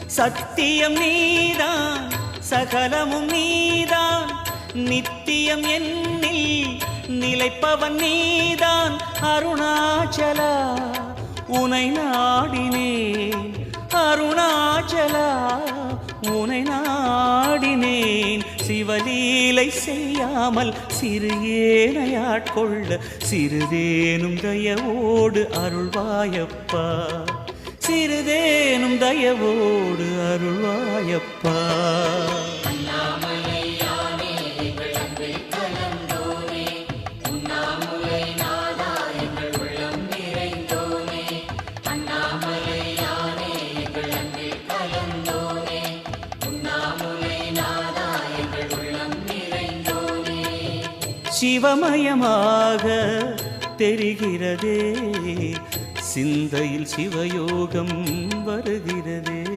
சத்தியம் நீதான் சகலமும் நீதான் நித்தியம் என்னில் நிலைப்பவன் நீதான் அருணாச்சலா உனை நாடினேன் அருணாச்சலா உனை நாடினேன் சிவலீலை செய்யாமல் சிறு ஏனையாட்கொள்ள சிறிதேனும் தயவோடு அருள்வாயப்பா சிறிதேனும் தயவோடு அருள்வாயப்பா சிவமயமாக தெரிகிறதே சிந்தையில் சிவயோகம் வருகிறதே